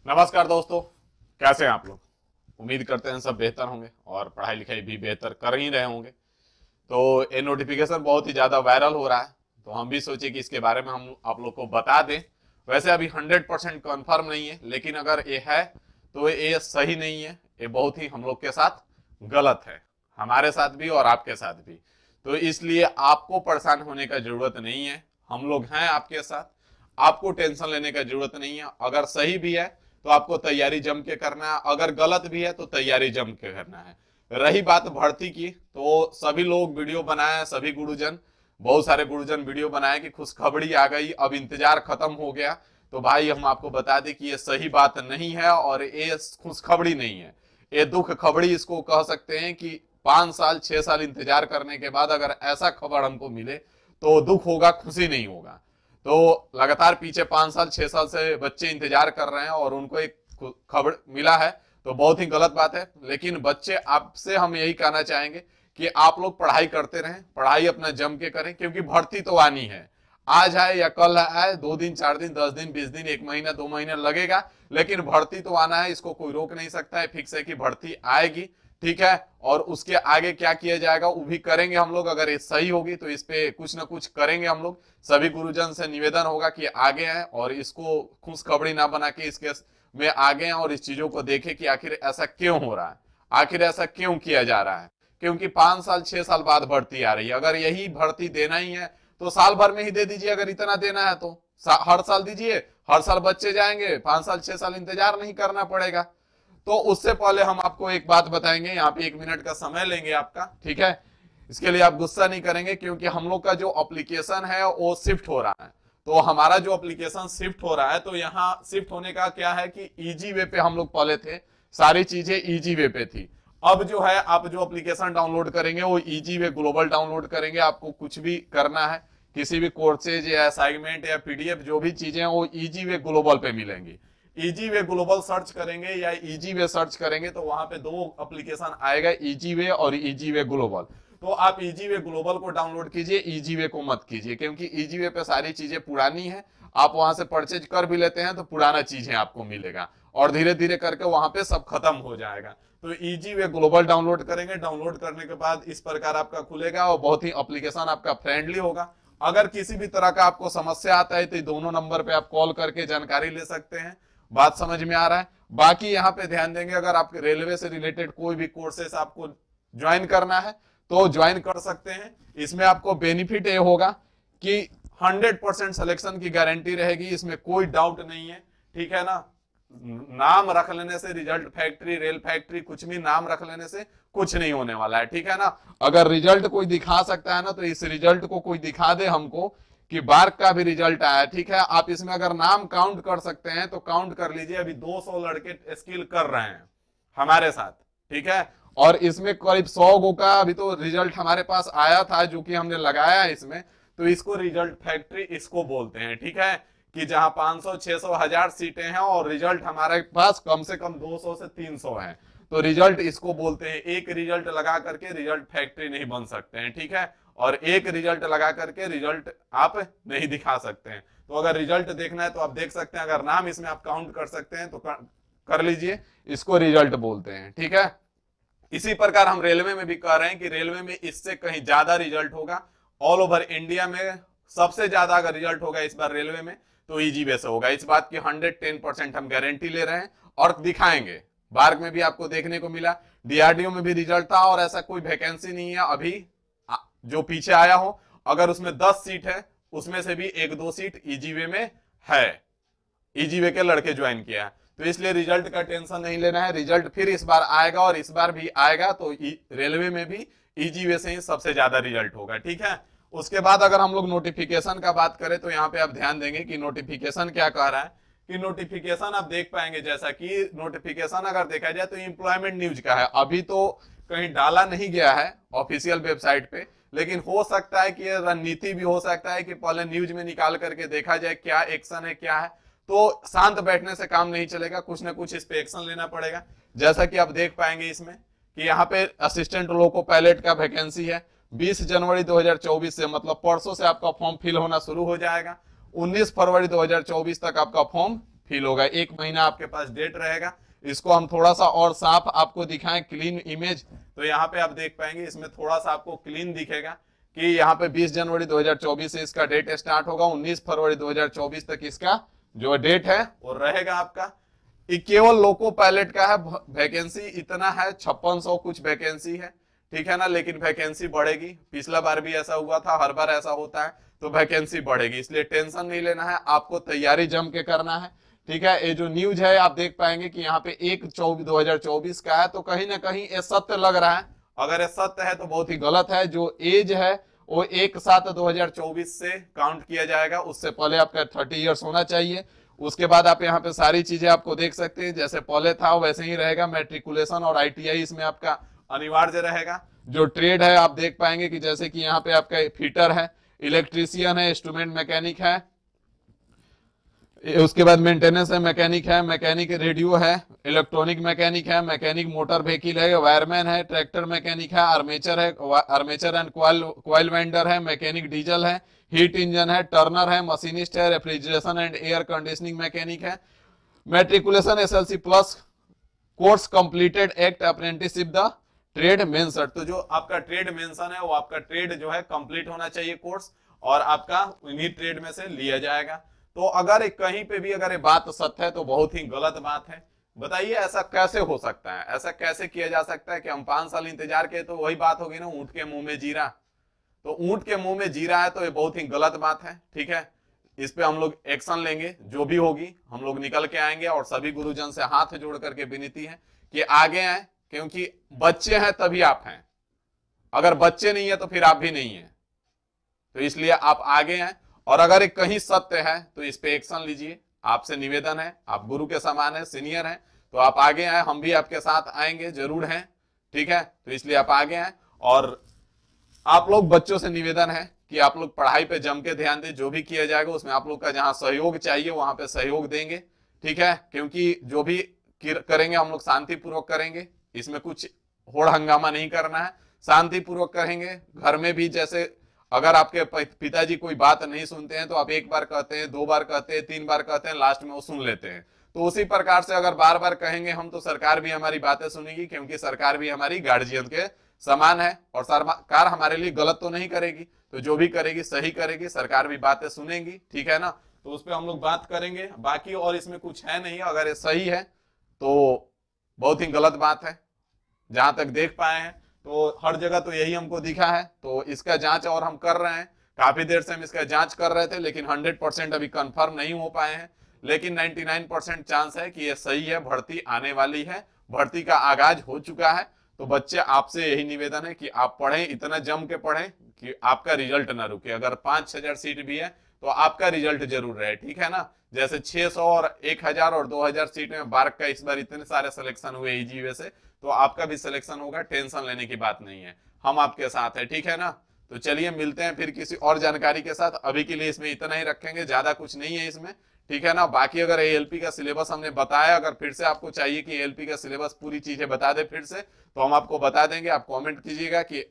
नमस्कार दोस्तों, कैसे हैं आप लोग। उम्मीद करते हैं सब बेहतर होंगे और पढ़ाई लिखाई भी बेहतर कर ही रहे होंगे। तो ये नोटिफिकेशन बहुत ही ज़्यादा वायरल हो रहा है, तो हम भी सोचे कि इसके बारे में हम आप लोग को बता दें। वैसे अभी 100% कन्फर्म नहीं है, लेकिन अगर ये है तो ये सही नहीं है, ये बहुत ही हम लोग के साथ गलत है, हमारे साथ भी और आपके साथ भी। तो इसलिए आपको परेशान होने का जरूरत नहीं है, हम लोग हैं आपके साथ। आपको टेंशन लेने का जरूरत नहीं है। अगर सही भी है तो आपको तैयारी जम के करना है, अगर गलत भी है तो तैयारी जम के करना है। रही बात भर्ती की, तो सभी लोग वीडियो बनाए, सभी गुरुजन, बहुत सारे गुरुजन वीडियो बनाए कि खुशखबरी आ गई, अब इंतजार खत्म हो गया। तो भाई हम आपको बता दें कि ये सही बात नहीं है और ये खुशखबरी नहीं है, ये दुख खबरी इसको कह सकते हैं। कि 5 साल 6 साल इंतजार करने के बाद अगर ऐसा खबर हमको मिले तो दुख होगा, खुशी नहीं होगा। तो लगातार पीछे 5 साल 6 साल से बच्चे इंतजार कर रहे हैं और उनको एक खबर मिला है, तो बहुत ही गलत बात है। लेकिन बच्चे, आपसे हम यही कहना चाहेंगे कि आप लोग पढ़ाई करते रहें, पढ़ाई अपना जम के करें, क्योंकि भर्ती तो आनी है। आज आए या कल आए, 2 दिन 4 दिन 10 दिन 20 दिन 1 महीना 2 महीना लगेगा, लेकिन भर्ती तो आना है, इसको कोई रोक नहीं सकता है। फिक्स है कि भर्ती आएगी, ठीक है। और उसके आगे क्या किया जाएगा वो भी करेंगे हम लोग। अगर ये सही होगी तो इस पे कुछ ना कुछ करेंगे हम लोग। सभी गुरुजन से निवेदन होगा कि आगे हैं और इसको खुशखबरी ना बना के इसके में आगे हैं और इस चीजों को देखें कि आखिर ऐसा क्यों हो रहा है, आखिर ऐसा क्यों किया जा रहा है। क्योंकि 5 साल 6 साल बाद भर्ती आ रही है, अगर यही भर्ती देना ही है तो साल भर में ही दे दीजिए। अगर इतना देना है तो हर साल दीजिए, हर साल बच्चे जाएंगे, 5 साल 6 साल इंतजार नहीं करना पड़ेगा। तो उससे पहले हम आपको एक बात बताएंगे, यहाँ पे 1 मिनट का समय लेंगे आपका, ठीक है। इसके लिए आप गुस्सा नहीं करेंगे, क्योंकि हम लोग का जो एप्लीकेशन है वो शिफ्ट हो रहा है। तो हमारा जो एप्लीकेशन शिफ्ट हो रहा है, तो यहाँ शिफ्ट होने का क्या है कि इजी वे पे हम लोग पहले थे, सारी चीजें इजी वे पे थी। अब जो है आप जो एप्लीकेशन डाउनलोड करेंगे वो इजी वे ग्लोबल डाउनलोड करेंगे। आपको कुछ भी करना है, किसी भी कोर्सेज या असाइनमेंट या पीडीएफ, जो भी चीजें वो इजी वे ग्लोबल पे मिलेंगी। इजी वे ग्लोबल सर्च करेंगे या इजी वे सर्च करेंगे तो वहां पे 2 एप्लीकेशन आएगा, इजी वे और इजी वे ग्लोबल। तो आप इजी वे ग्लोबल को डाउनलोड कीजिए, इजी वे को मत कीजिए, क्योंकि इजी वे पे सारी चीजें पुरानी है। आप वहां से परचेज कर भी लेते हैं तो पुराना चीजें आपको मिलेगा और धीरे धीरे करके वहां पे सब खत्म हो जाएगा। तो इजी वे ग्लोबल डाउनलोड करेंगे, डाउनलोड करने के बाद इस प्रकार आपका खुलेगा और बहुत ही एप्लीकेशन आपका फ्रेंडली होगा। अगर किसी भी तरह का आपको समस्या आता है तो दोनों नंबर पे आप कॉल करके जानकारी ले सकते हैं। बात समझ में आ रहा है। बाकी यहाँ पे ध्यान देंगे, अगर आपके रेलवे से रिलेटेड कोई भी कोर्सेस आपको ज्वाइन करना है तो ज्वाइन कर सकते हैं। इसमें आपको बेनिफिट ये होगा कि 100% सिलेक्शन की गारंटी रहेगी, इसमें कोई डाउट नहीं है, ठीक है ना। नाम रख लेने से, रिजल्ट फैक्ट्री, रेल फैक्ट्री, कुछ भी नाम रख लेने से कुछ नहीं होने वाला है, ठीक है ना। अगर रिजल्ट कोई दिखा सकता है ना, तो इस रिजल्ट को कोई दिखा दे हमको कि बार्क का भी रिजल्ट आया, ठीक है। आप इसमें अगर नाम काउंट कर सकते हैं तो काउंट कर लीजिए। अभी 200 लड़के स्किल कर रहे हैं हमारे साथ, ठीक है। और इसमें करीब 100 गो का अभी तो रिजल्ट हमारे पास आया था, जो कि हमने लगाया है इसमें। तो इसको रिजल्ट फैक्ट्री इसको बोलते हैं, ठीक है। कि जहां 500 600 1000 सीटें हैं और रिजल्ट हमारे पास कम से कम 200 से 300 है, तो रिजल्ट इसको बोलते हैं। एक रिजल्ट लगा करके रिजल्ट फैक्ट्री नहीं बन सकते हैं, ठीक है। और एक रिजल्ट लगा करके रिजल्ट आप नहीं दिखा सकते हैं। तो अगर रिजल्ट देखना है तो आप देख सकते हैं, अगर नाम इसमें आप काउंट कर सकते हैं तो कर लीजिए, इसको रिजल्ट बोलते हैं, ठीक है। इसी प्रकार हम रेलवे में भी कह रहे हैं कि रेलवे में इससे कहीं ज्यादा रिजल्ट होगा। ऑल ओवर इंडिया में सबसे ज्यादा अगर रिजल्ट होगा इस बार रेलवे में तो इजी वे से होगा। इस बात की 110% हम गारंटी ले रहे हैं और दिखाएंगे। बार्क में भी आपको देखने को मिला, डीआरडीओ में भी रिजल्ट था और ऐसा कोई वैकेंसी नहीं है अभी जो पीछे आया हो। अगर उसमें 10 सीट है, उसमें से भी 1-2 सीट इजी वे में है, इजी वे के लड़के ज्वाइन किया है। तो इसलिए रिजल्ट का टेंशन नहीं लेना है। रिजल्ट फिर इस बार आएगा और इस बार भी आएगा, तो रेलवे में भी इजी वे से ही सबसे ज्यादा रिजल्ट होगा, ठीक है। उसके बाद अगर हम लोग नोटिफिकेशन का बात करें तो यहाँ पे आप ध्यान देंगे कि नोटिफिकेशन क्या कह रहा है। कि नोटिफिकेशन आप देख पाएंगे, जैसा कि नोटिफिकेशन अगर देखा जाए तो एम्प्लॉयमेंट न्यूज का है। अभी तो कहीं डाला नहीं गया है ऑफिशियल वेबसाइट पे, लेकिन हो सकता है कि ये रणनीति भी हो सकता है कि पहले न्यूज में निकाल करके देखा जाए क्या एक्शन है क्या है। तो शांत बैठने से काम नहीं चलेगा, कुछ ना कुछ इस पे एक्शन लेना पड़ेगा। जैसा कि आप देख पाएंगे इसमें कि यहाँ पे असिस्टेंट लोको पायलट का वैकेंसी है। 20 जनवरी 2024 से, मतलब परसों से आपका फॉर्म फिल होना शुरू हो जाएगा। 19 फरवरी 2024 तक आपका फॉर्म फील होगा। 1 महीना आपके पास डेट रहेगा। इसको हम थोड़ा सा और साफ आपको दिखाएं, क्लीन इमेज, तो यहाँ पे आप देख पाएंगे इसमें थोड़ा सा आपको क्लीन दिखेगा कि यहाँ पे 20 जनवरी 2024 से इसका डेट स्टार्ट होगा, 19 फरवरी 2024 तक इसका जो डेट है वो रहेगा आपका। ये केवल लोको पायलट का है, वैकेंसी इतना है 5600 कुछ वैकेंसी है, ठीक है ना। लेकिन वैकेंसी बढ़ेगी, पिछला बार भी ऐसा हुआ था, हर बार ऐसा होता है, तो वैकेंसी बढ़ेगी, इसलिए टेंशन नहीं लेना है, आपको तैयारी जम के करना है, ठीक है। ये जो न्यूज है आप देख पाएंगे कि यहाँ पे 1/24/2024 का है, तो कहीं ना कहीं ये सत्य लग रहा है। अगर ये सत्य है तो बहुत ही गलत है। जो एज है वो 1/7/2024 से काउंट किया जाएगा, उससे पहले आपका 30 ईयर्स होना चाहिए। उसके बाद आप यहाँ पे सारी चीजें आपको देख सकते हैं, जैसे पहले था वैसे ही रहेगा। मैट्रिकुलेशन और ITI इसमें आपका अनिवार्य रहेगा। जो ट्रेड है आप देख पाएंगे कि जैसे कि यहाँ पे आपका फिटर है, इलेक्ट्रीशियन है, इंस्ट्रूमेंट मैकेनिक है, उसके बाद मेंटेनेंस है, मैकेनिक रेडियो है, इलेक्ट्रॉनिक मैकेनिक है, मैकेनिक मोटर व्हीकल है, वायरमैन है, ट्रैक्टर मैकेनिक है, आर्मेचर है, आर्मेचर एंड क्वाइल वेंडर है, मैकेनिक डीजल है, हीट इंजन है, टर्नर है, मशीनिस्ट है, refrigeration and air conditioning mechanic है, matriculation SLC plus, course completed act apprenticeship the trade mention. तो जो आपका ट्रेड मेंशन है वो आपका ट्रेड जो है कंप्लीट होना चाहिए कोर्स, और आपका इन्हीं ट्रेड में से लिया जाएगा। तो अगर कहीं पे भी अगर ये बात सत्य है तो बहुत ही गलत बात है। बताइए ऐसा कैसे हो सकता है, ऐसा कैसे किया जा सकता है कि हम 5 साल इंतजार किए। तो वही बात होगी ना, ऊंट के मुंह में जीरा। तो ऊंट के मुंह में जीरा है तो ये बहुत ही गलत बात है, ठीक है। इस पे हम लोग एक्शन लेंगे, जो भी होगी हम लोग निकल के आएंगे। और सभी गुरुजन से हाथ जोड़ करके विनती है कि आगे आए, क्योंकि बच्चे हैं तभी आप हैं, अगर बच्चे नहीं है तो फिर आप भी नहीं है। तो इसलिए आप आगे आए, और अगर एक कहीं सत्य है तो इस पे एक्शन लीजिए। आपसे निवेदन है, आप गुरु के समान है, सीनियर हैं, तो आप आगे आए, हम भी आपके साथ आएंगे, जरूर हैं, ठीक है। तो इसलिए आप आगे आए। और आप लोग बच्चों से निवेदन है कि आप लोग पढ़ाई पे जम के ध्यान दें। जो भी किया जाएगा उसमें आप लोग का जहां सहयोग चाहिए वहां पे सहयोग देंगे, ठीक है। क्योंकि जो भी करेंगे हम लोग शांतिपूर्वक करेंगे, इसमें कुछ होड़ हंगामा नहीं करना है, शांतिपूर्वक करेंगे। घर में भी जैसे अगर आपके पिताजी कोई बात नहीं सुनते हैं तो आप 1 बार कहते हैं, 2 बार कहते हैं, 3 बार कहते हैं, लास्ट में वो सुन लेते हैं। तो उसी प्रकार से अगर बार बार कहेंगे हम तो सरकार भी हमारी बातें सुनेगी, क्योंकि सरकार भी हमारी गार्जियन के समान है, और सरकार हमारे लिए गलत तो नहीं करेगी, तो जो भी करेगी सही करेगी, सरकार भी बातें सुनेगी, ठीक है ना। तो उस पर हम लोग बात करेंगे बाकी, और इसमें कुछ है नहीं। अगर ये सही है तो बहुत ही गलत बात है। जहां तक देख पाए हैं तो हर जगह तो यही हमको दिखा है, तो इसका जांच और हम कर रहे हैं। काफी देर से हम इसका जांच कर रहे थे, लेकिन 100% अभी कंफर्म नहीं हो पाए हैं। लेकिन 99% चांस है कि ये सही है, भर्ती आने वाली है, भर्ती का आगाज हो चुका है। तो बच्चे आपसे यही निवेदन है कि आप पढ़ें, इतना जम के पढ़ें कि आपका रिजल्ट ना रुके। अगर 5,000 सीट भी है तो आपका रिजल्ट जरूर रहे, ठीक है ना। जैसे 600 और 1,000 और 2,000 सीट में बार्क का इस बार इतने सारे सिलेक्शन हुए इजी वे से, तो आपका भी सिलेक्शन होगा, टेंशन लेने की बात नहीं है, हम आपके साथ है, ठीक है ना। तो चलिए मिलते हैं फिर किसी और जानकारी के साथ। अभी के लिए इसमें इतना ही रखेंगे, ज्यादा कुछ नहीं है इसमें, ठीक है ना। बाकी अगर ALP का सिलेबस हमने बताया, अगर फिर से आपको चाहिए कि ALP का सिलेबस पूरी चीजें बता दे फिर से, तो हम आपको बता देंगे। आप कमेंट कीजिएगा कि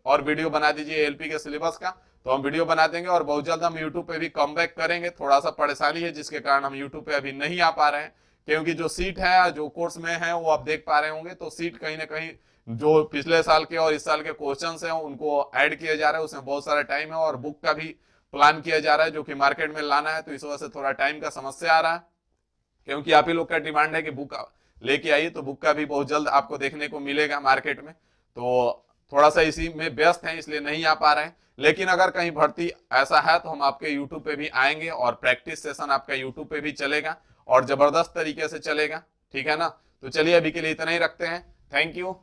और वीडियो बना दीजिए ALP के सिलेबस का, तो हम वीडियो बना देंगे। और बहुत जल्द हम यूट्यूब पे भी कम बैक करेंगे। थोड़ा सा परेशानी है जिसके कारण हम यूट्यूब पे अभी नहीं आ पा रहे हैं, क्योंकि जो सीट है जो कोर्स में है वो आप देख पा रहे होंगे, तो सीट कहीं ना कहीं जो पिछले साल के और इस साल के क्वेश्चंस हैं उनको ऐड किया जा रहा है, उसमें बहुत सारा टाइम है। और बुक का भी प्लान किया जा रहा है जो कि मार्केट में लाना है, तो इस वजह से थोड़ा टाइम का समस्या आ रहा है। क्योंकि आप ही लोग का डिमांड है कि बुक लेके आइए, तो बुक का भी बहुत जल्द आपको देखने को मिलेगा मार्केट में। तो थोड़ा सा इसी में व्यस्त हैं, इसलिए नहीं आ पा रहे हैं। लेकिन अगर कहीं भर्ती ऐसा है तो हम आपके यूट्यूब पे भी आएंगे, और प्रैक्टिस सेशन आपका यूट्यूब पे भी चलेगा, और जबरदस्त तरीके से चलेगा, ठीक है ना। तो चलिए अभी के लिए इतना ही रखते हैं। Thank you.